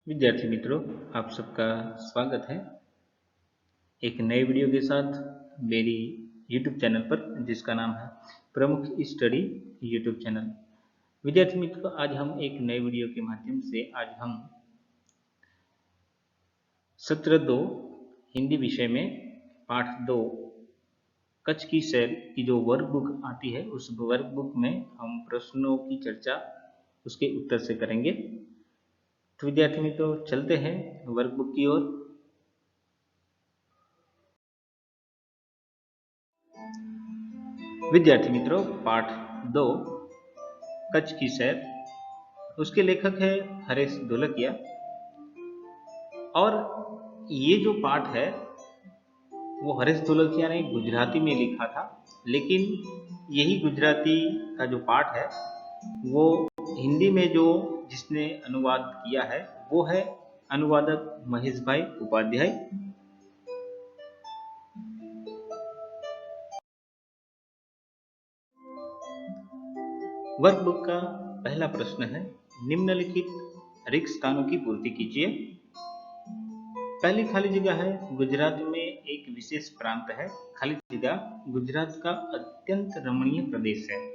विद्यार्थी मित्रों, आप सबका स्वागत है एक नए वीडियो के साथ मेरी YouTube चैनल पर, जिसका नाम है प्रमुख स्टडी YouTube चैनल। विद्यार्थी मित्रों, आज हम एक नए वीडियो के माध्यम से आज हम सत्र 2 हिंदी विषय में पाठ 2 कच्छ की सैर की जो वर्कबुक आती है, उस वर्कबुक में हम प्रश्नों की चर्चा उसके उत्तर से करेंगे। तो विद्यार्थी मित्रों, चलते हैं वर्कबुक की ओर। विद्यार्थी मित्रों, पाठ 2 कच्छ की सैर, उसके लेखक है हरेश ढोलकिया। और ये जो पाठ है वो हरेश ढोलकिया ने गुजराती में लिखा था, लेकिन यही गुजराती का जो पाठ है वो हिंदी में जो जिसने अनुवाद किया है वो है अनुवादक महेश भाई उपाध्याय। वर्कबुक का पहला प्रश्न है, निम्नलिखित रिक्त स्थानों की पूर्ति कीजिए। पहली खाली जगह है, गुजरात में एक विशेष प्रांत है। खाली जगह, गुजरात का अत्यंत रमणीय प्रदेश है।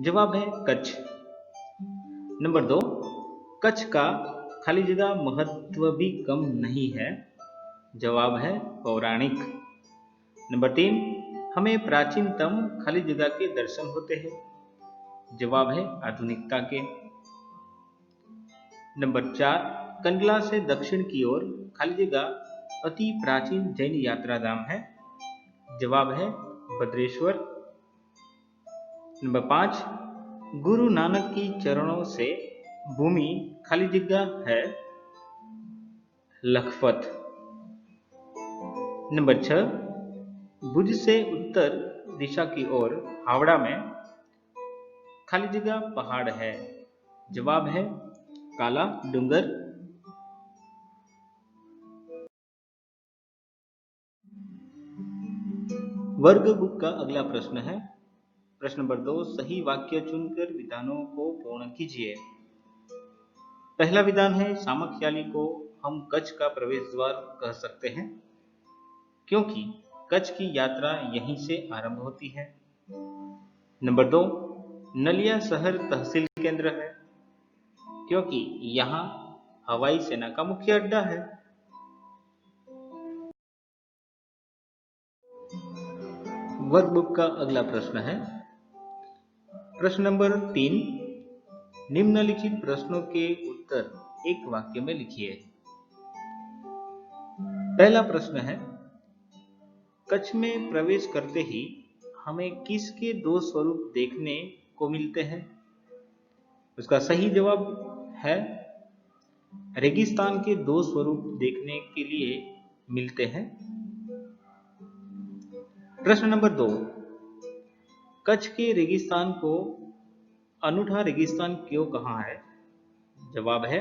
जवाब है कच्छ। नंबर 2, कच्छ का खाली जगह महत्व भी कम नहीं है। जवाब है पौराणिक। नंबर 3, हमें प्राचीनतम खाली जगह के दर्शन होते हैं। जवाब है आधुनिकता के। नंबर 4, कंडला से दक्षिण की ओर खाली जगह अति प्राचीन जैन यात्रा धाम है। जवाब है भद्रेश्वर। नंबर 5, गुरु नानक की चरणों से भूमि खाली जगह है लखपत। नंबर 6, भुज से उत्तर दिशा की ओर हावड़ा में खाली जगह पहाड़ है। जवाब है काला डूंगर। वर्कबुक का अगला प्रश्न है, प्रश्न नंबर 2, सही वाक्य चुनकर विधानों को पूर्ण कीजिए। पहला विधान है, सामखियाली को हम कच्छ का प्रवेश द्वार कह सकते हैं क्योंकि कच्छ की यात्रा यहीं से आरंभ होती है। नंबर 2, नलिया शहर तहसील केंद्र है क्योंकि यहाँ हवाई सेना का मुख्य अड्डा है। वर्कबुक का अगला प्रश्न है, प्रश्न नंबर 3, निम्नलिखित प्रश्नों के उत्तर एक वाक्य में लिखिए। पहला प्रश्न है, कच्छ में प्रवेश करते ही हमें किसके दो स्वरूप देखने को मिलते हैं? उसका सही जवाब है रेगिस्तान के दो स्वरूप देखने के लिए मिलते हैं। प्रश्न नंबर 2, कच्छ के रेगिस्तान को अनूठा रेगिस्तान क्यों कहा है? जवाब है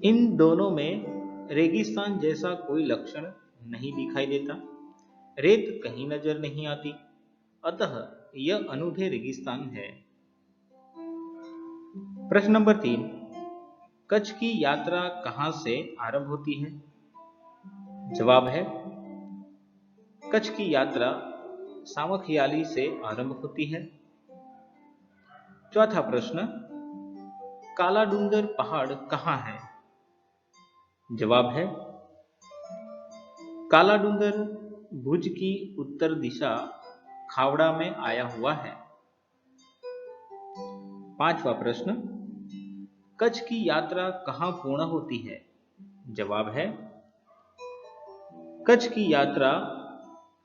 इन दोनों में रेगिस्तान जैसा कोई लक्षण नहीं दिखाई देता, रेत कहीं नजर नहीं आती, अतः यह अनूठे रेगिस्तान है। प्रश्न नंबर 3, कच्छ की यात्रा कहां से आरंभ होती है? जवाब है कच्छ की यात्रा सामखियाली से आरंभ होती है। चौथा प्रश्न, काला डूंगर पहाड़ कहां है? जवाब है काला डूंगर भुज की उत्तर दिशा खावड़ा में आया हुआ है। पांचवा प्रश्न, कच्छ की यात्रा कहां पूर्ण होती है? जवाब है कच्छ की यात्रा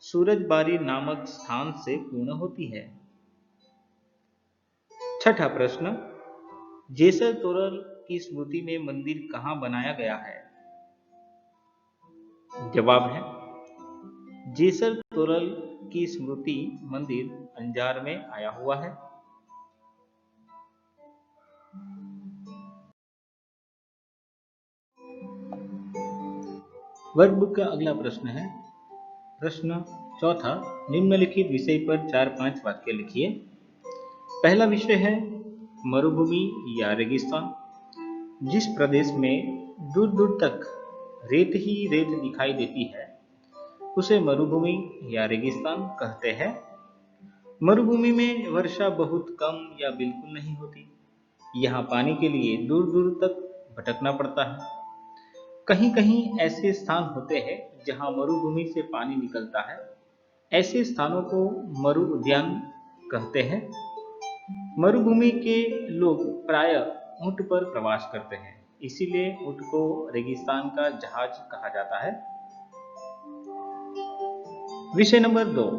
सूरजबारी नामक स्थान से पूर्ण होती है। छठा प्रश्न, जेसर तोरल की स्मृति में मंदिर कहां बनाया गया है? जवाब है जेसर तोरल की स्मृति मंदिर अंजार में आया हुआ है। वर्कबुक का अगला प्रश्न है, प्रश्न चौथा, निम्नलिखित विषय पर 4-5 वाक्य लिखिए। पहला विषय है मरुभूमि या रेगिस्तान। जिस प्रदेश में दूर दूर तक रेत ही रेत दिखाई देती है उसे मरुभूमि या रेगिस्तान कहते हैं। मरुभूमि में वर्षा बहुत कम या बिल्कुल नहीं होती। यहाँ पानी के लिए दूर दूर तक भटकना पड़ता है। कहीं कहीं ऐसे स्थान होते हैं जहाँ मरुभूमि से पानी निकलता है। ऐसे स्थानों को मरु उद्यान कहते हैं। मरुभूमि के लोग प्रायः ऊंट पर प्रवास करते हैं, इसीलिए ऊंट को रेगिस्तान का जहाज कहा जाता है। विषय नंबर 2,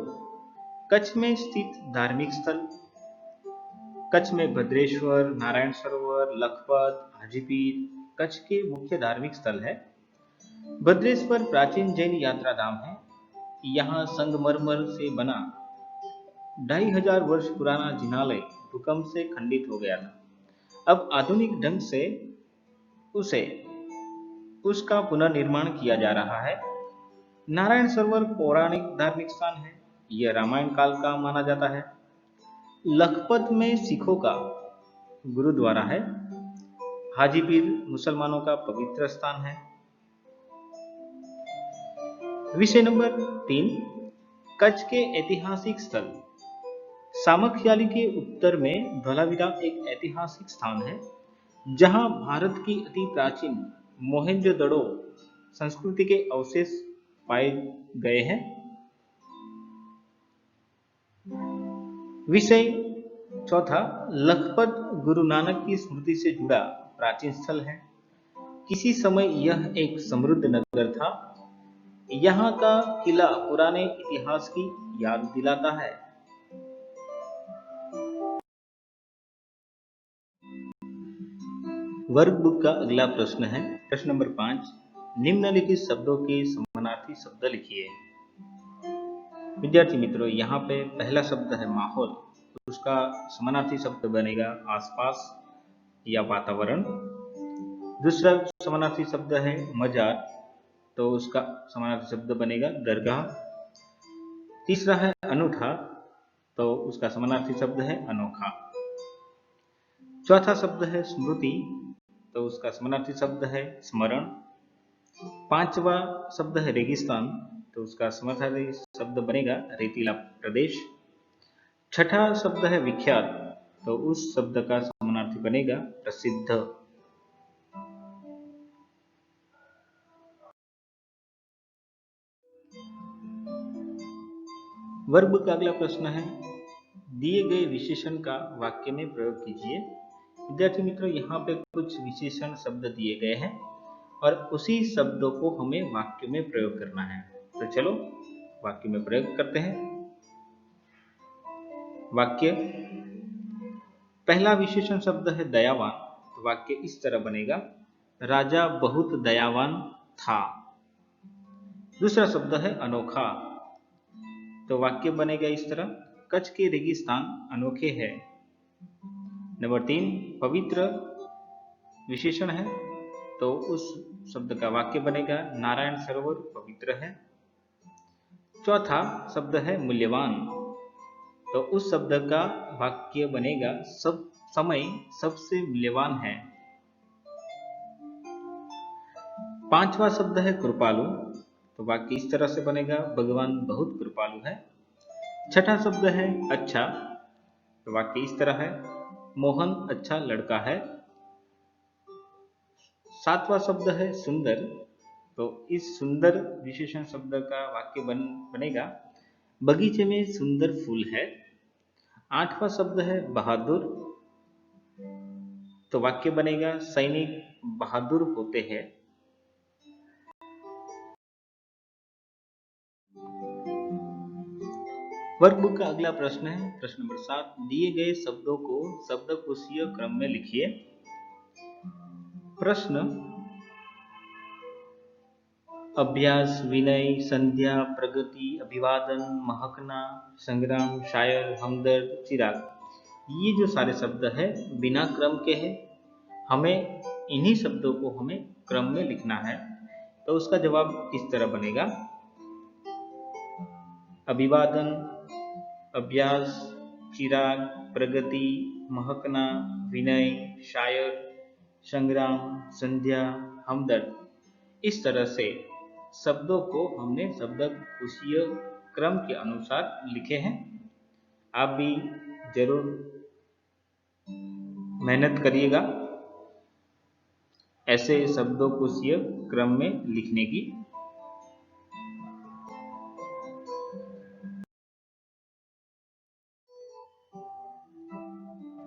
कच्छ में स्थित धार्मिक स्थल। कच्छ में भद्रेश्वर, नारायण सरोवर, लखपत, हाजीपीर कच्छ के मुख्य धार्मिक स्थल है। भद्रेश्वर प्राचीन जैन यात्रा धाम है। यहाँ संगमरमर से बना 2500 वर्ष पुराना जिनालय भूकंप से खंडित हो गया था। अब आधुनिक ढंग से उसका पुनर्निर्माण किया जा रहा है। नारायण सरोवर पौराणिक धार्मिक स्थान है। यह रामायण काल का माना जाता है। लखपत में सिखों का गुरुद्वारा है। हाजीपीर मुसलमानों का पवित्र स्थान है। विषय नंबर 3, कच्छ के ऐतिहासिक स्थल। सामखियाली के उत्तर में धौलावीरा एक ऐतिहासिक स्थान है जहां भारत की अति प्राचीन मोहेंजोदड़ो संस्कृति के अवशेष पाए गए हैं। विषय चौथा, लखपत गुरु नानक की स्मृति से जुड़ा प्राचीन स्थल है। किसी समय यह एक समृद्ध नगर था। यहाँ का किला पुराने इतिहास की याद दिलाता है। वर्कबुक का अगला प्रश्न है प्रश्न नंबर 5, निम्नलिखित शब्दों के समानार्थी शब्द लिखिए। विद्यार्थी मित्रों, यहाँ पे पहला शब्द है माहौल, तो उसका समानार्थी शब्द बनेगा आसपास या वातावरण। दूसरा समानार्थी शब्द है मजार, तो उसका समानार्थी शब्द बनेगा दरगाह। तीसरा है अनूठा, तो उसका समानार्थी शब्द है अनोखा। चौथा शब्द है स्मृति, तो उसका समानार्थी शब्द है स्मरण। पांचवा शब्द है रेगिस्तान, तो उसका समानार्थी शब्द बनेगा रेतीला प्रदेश। छठा शब्द है विख्यात, तो उस शब्द का समानार्थी बनेगा प्रसिद्ध। वर्ब का अगला प्रश्न है, दिए गए विशेषण का वाक्य में प्रयोग कीजिए। विद्यार्थी मित्रों, यहाँ पे कुछ विशेषण शब्द दिए गए हैं और उसी शब्दों को हमें वाक्य में प्रयोग करना है। तो चलो वाक्य में प्रयोग करते हैं। वाक्य, पहला विशेषण शब्द है दयावान, तो वाक्य इस तरह बनेगा, राजा बहुत दयावान था। दूसरा शब्द है अनोखा, तो वाक्य बनेगा इस तरह, कच्छ के रेगिस्तान अनोखे हैं। नंबर 3, पवित्र विशेषण है, तो उस शब्द का वाक्य बनेगा नारायण सरोवर पवित्र है। चौथा शब्द है मूल्यवान, तो उस शब्द का वाक्य बनेगा सब समय सबसे मूल्यवान है। पांचवा शब्द है कृपालु, तो वाक्य इस तरह से बनेगा, भगवान बहुत कृपालु है। छठा शब्द है अच्छा, तो वाक्य इस तरह है, मोहन अच्छा लड़का है। सातवां शब्द है सुंदर, तो इस सुंदर विशेषण शब्द का वाक्य बनेगा, बगीचे में सुंदर फूल है। आठवां शब्द है बहादुर, तो वाक्य बनेगा सैनिक बहादुर होते हैं। वर्कबुक का अगला प्रश्न है प्रश्न नंबर 7, दिए गए शब्दों को शब्दकोशीय क्रम में लिखिए। प्रश्न, अभ्यास, विनय, संध्या, प्रगति, अभिवादन, महकना, संग्राम, शायर, हमदर्द, चिराग, ये जो सारे शब्द है बिना क्रम के हैं। हमें इन्हीं शब्दों को हमें क्रम में लिखना है। तो उसका जवाब इस तरह बनेगा, अभिवादन, अभ्यास, चिराग, प्रगति, महकना, विनय, शायर, संग्राम, संध्या, हमदर्द, इस तरह से शब्दों को हमने शब्दकोशीय क्रम के अनुसार लिखे हैं। आप भी जरूर मेहनत करिएगा ऐसे शब्दकोशीय क्रम में लिखने की।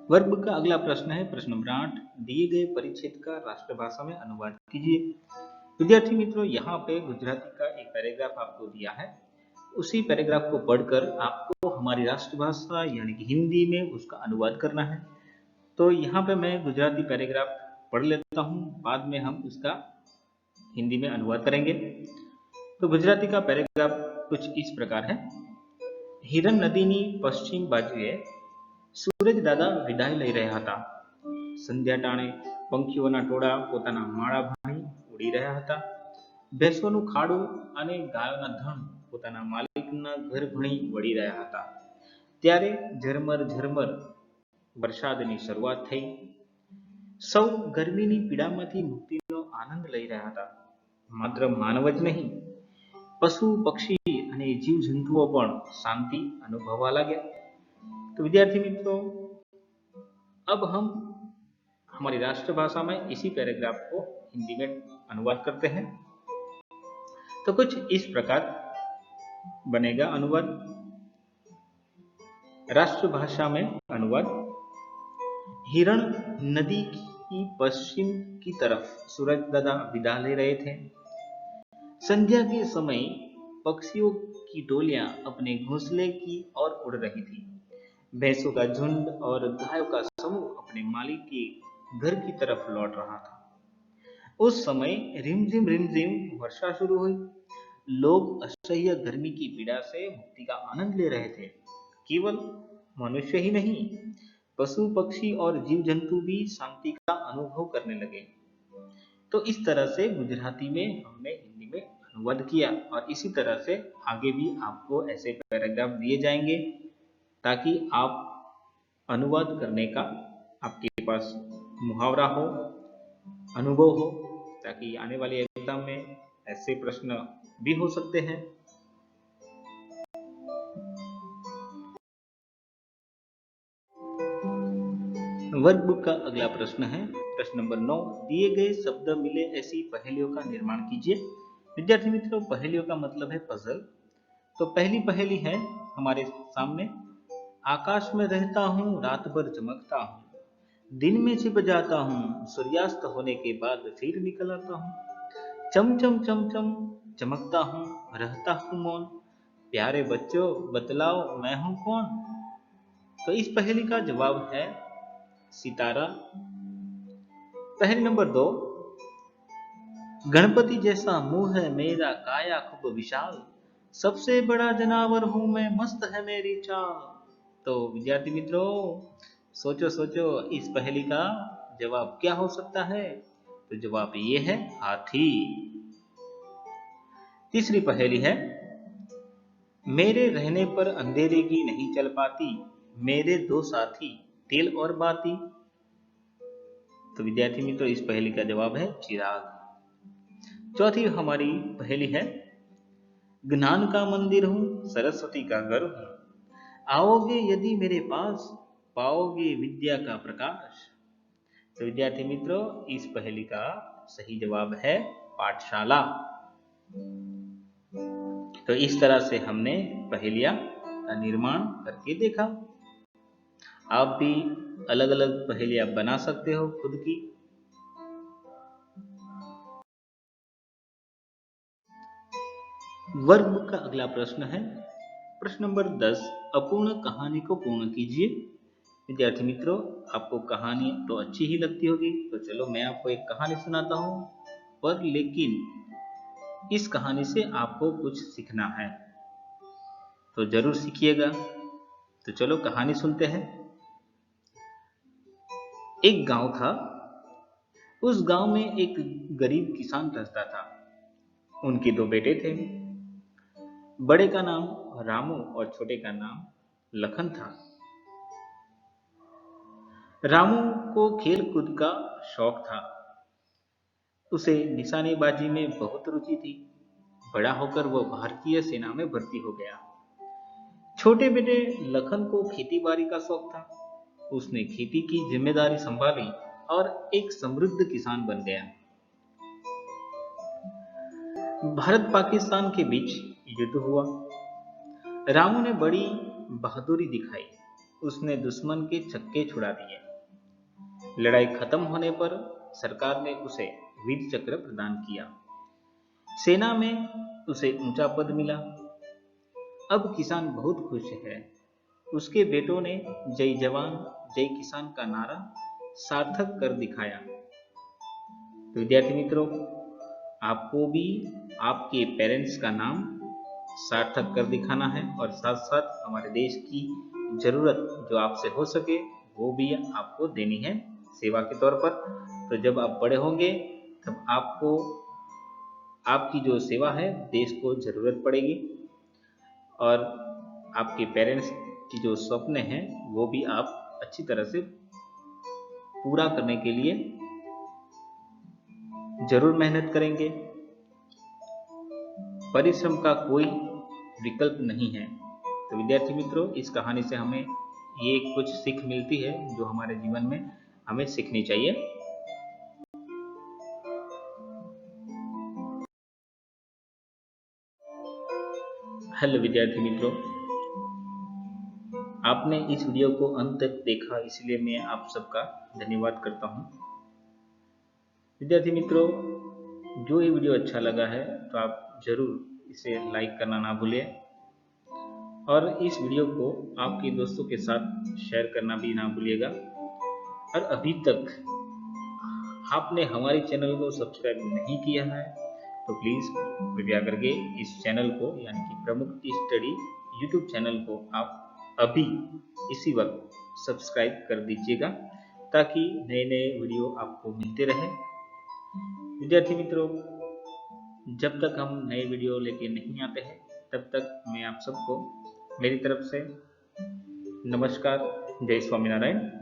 वर्ग का अगला प्रश्न है प्रश्न नंबर 8, दिए गए परिच्छेद का राष्ट्रभाषा में अनुवाद कीजिए। विद्यार्थी मित्रों, यहाँ पे गुजराती का एक पैराग्राफ आपको दिया है, उसी पैराग्राफ को पढ़कर आपको हमारी राष्ट्रभाषा यानी कि हिंदी में उसका अनुवाद करना है। तो यहाँ पे मैं गुजराती पैराग्राफ पढ़ लेता हूँ, बाद में हम उसका हिंदी में अनुवाद करेंगे। तो गुजराती का पैराग्राफ कुछ इस प्रकार है। हिरण नदीनी पश्चिम बाजुए સૂરજ દાદા વિદાય લઈ રહ્યા હતા. સંધ્યા ટાણે પંખીઓના ટોળા પોતાના માળા ભાણી ઉડી રહ્યા હતા. ભેંસોનું ખાડું અને ગાયોના ધણ પોતાના માલિકના ઘર ભણી વળી રહ્યા હતા. ત્યારે ઝરમર ઝરમર વરસાદની શરૂઆત થઈ. સૌ ગરમીની પીડામાંથી મુક્તિનો આનંદ લઈ રહ્યા હતા. માત્ર માનવ જ નહીં, પશુ પક્ષી અને જીવજંતુઓ પણ શાંતિ અનુભવવા લાગ્યા. तो विद्यार्थी मित्रों, अब हम हमारी राष्ट्रभाषा में इसी पैराग्राफ को हिंदी में अनुवाद करते हैं। तो कुछ इस प्रकार बनेगा अनुवाद। राष्ट्रभाषा में अनुवाद। हिरण नदी की पश्चिम की तरफ सूरज दादा विदा ले रहे थे। संध्या के समय पक्षियों की टोलियां अपने घोंसले की ओर उड़ रही थी। भैंसों का झुंड और गायों का समूह अपने मालिक के घर की तरफ लौट रहा था। उस समय रिमझिम वर्षा शुरू हुई। लोग असह्य गर्मी की पीड़ा से मुक्ति का आनंद ले रहे थे। केवल मनुष्य ही नहीं, पशु पक्षी और जीव जंतु भी शांति का अनुभव करने लगे। तो इस तरह से गुजराती में हमने हिंदी में अनुवाद किया, और इसी तरह से आगे भी आपको ऐसे पैराग्राफ दिए जाएंगे ताकि आप अनुवाद करने का आपके पास मुहावरा हो, अनुभव हो, ताकि आने वाले एग्जाम में ऐसे प्रश्न भी हो सकते हैं। वर्कबुक का अगला प्रश्न है प्रश्न नंबर 9, दिए गए शब्द मिले ऐसी पहेलियों का निर्माण कीजिए। विद्यार्थी मित्रों, पहेलियों का मतलब है पजल। तो पहली पहेली है हमारे सामने, आकाश में रहता हूँ, रात भर चमकता हूँ, दिन में छिप जाता हूँ, सूर्यास्त होने के बाद फिर निकल आता हूँ, चम चम चम चम चमकता हूँ, रहता हूँ मौन, प्यारे बच्चों बतलाओ मैं हूँ कौन। तो इस पहेली का जवाब है सितारा। पहेली नंबर 2, गणपति जैसा मुंह है मेरा, काया खूब विशाल, सबसे बड़ा जनावर हूं मैं, मस्त है मेरी चाल। तो विद्यार्थी मित्रों, सोचो सोचो इस पहेली का जवाब क्या हो सकता है। तो जवाब ये है हाथी। तीसरी पहेली है, मेरे रहने पर अंधेरे की नहीं चल पाती, मेरे दो साथी तेल और बाती। तो विद्यार्थी मित्रों, इस पहेली का जवाब है चिराग। चौथी हमारी पहेली है, ज्ञान का मंदिर हूं, सरस्वती का घर हूं, आओगे यदि मेरे पास, पाओगे विद्या का प्रकाश। तो विद्यार्थी मित्रों, इस पहेली का सही जवाब है पाठशाला। तो इस तरह से हमने पहेलियां का निर्माण करके देखा। आप भी अलग अलग पहेलियां बना सकते हो खुद की। वर्कबुक का अगला प्रश्न है प्रश्न नंबर 10, अपूर्ण कहानी को पूर्ण कीजिए। विद्यार्थी मित्रों, आपको कहानी तो अच्छी ही लगती होगी, तो चलो मैं आपको एक कहानी सुनाता हूं, पर लेकिन इस कहानी से आपको कुछ सीखना है, तो जरूर सीखिएगा। तो चलो कहानी सुनते हैं। एक गांव था। उस गांव में एक गरीब किसान रहता था। उनके दो बेटे थे। बड़े का नाम रामू और छोटे का नाम लखन था। रामू को खेल कूद का शौक था। उसे निशानेबाजी में बहुत रुचि थी। बड़ा होकर वो भारतीय सेना में भर्ती हो गया। छोटे बेटे लखन को खेती बाड़ी का शौक था। उसने खेती की जिम्मेदारी संभाली और एक समृद्ध किसान बन गया। भारत पाकिस्तान के बीच युद्ध हुआ। रामू ने बड़ी बहादुरी दिखाई। उसने दुश्मन के छक्के छुड़ा दिए। लड़ाई खत्म होने पर सरकार ने उसे वीर चक्र प्रदान किया। सेना में उसे ऊंचा पद मिला। अब किसान बहुत खुश है। उसके बेटों ने जय जवान जय किसान का नारा सार्थक कर दिखाया। तो विद्यार्थी मित्रों, आपको भी आपके पेरेंट्स का नाम सार्थक कर दिखाना है और साथ साथ हमारे देश की जरूरत जो आपसे हो सके वो भी आपको देनी है सेवा के तौर पर। तो जब आप बड़े होंगे तब आपको आपकी जो सेवा है देश को जरूरत पड़ेगी और आपके पेरेंट्स की जो स्वप्न हैं वो भी आप अच्छी तरह से पूरा करने के लिए जरूर मेहनत करेंगे। परिश्रम का कोई विकल्प नहीं है। तो विद्यार्थी मित्रों, इस कहानी से हमें ये कुछ सीख मिलती है जो हमारे जीवन में हमें सीखनी चाहिए। हेलो विद्यार्थी मित्रों, आपने इस वीडियो को अंत तक देखा इसलिए मैं आप सबका धन्यवाद करता हूँ। विद्यार्थी मित्रों, जो ये वीडियो अच्छा लगा है तो आप जरूर इसे लाइक करना ना भूलें और इस वीडियो को आपके दोस्तों के साथ शेयर करना भी ना भूलिएगा। और अभी तक आपने हमारे चैनल को सब्सक्राइब नहीं किया है तो प्लीज़ कृपया करके इस चैनल को यानी कि प्रमुख स्टडी यूट्यूब चैनल को आप अभी इसी वक्त सब्सक्राइब कर दीजिएगा ताकि नए नए वीडियो आपको मिलते रहे। विद्यार्थी मित्रों, जब तक हम नए वीडियो लेके नहीं आते हैं तब तक मैं आप सबको मेरी तरफ से नमस्कार, जय स्वामीनारायण।